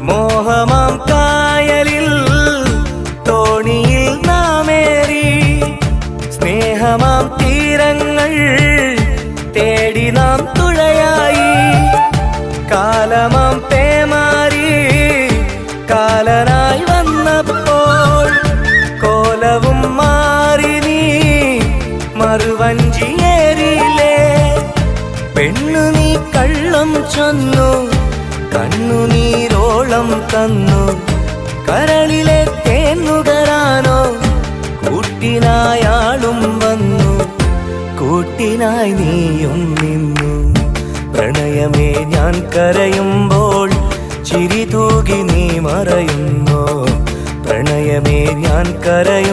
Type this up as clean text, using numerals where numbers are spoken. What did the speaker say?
മോഹമാം കായലിൽ തോണിയിൽ നാമേറി സ്നേഹമാം തീരങ്ങൾ തേടി നാം തുഴയായി കാലമാം പേമാരി കാലനായി വന്നപ്പോൾ കോലവും മാറി നീ മറുവഞ്ചിയേറിയില്ലേ പെണ്ണു നീ കള്ളം ചൊന്നു കണ്ണുനീരോളം തന്നു കരളിലെ തേന്നുകരാനോ കൂട്ടിനായാളും വന്നു കൂട്ടിനായി നീയും നിന്നു പ്രണയമേ ഞാൻ കരയുമ്പോൾ ചിരി തൂകി നീ മറയുന്നോ പ്രണയമേ ഞാൻ കരയും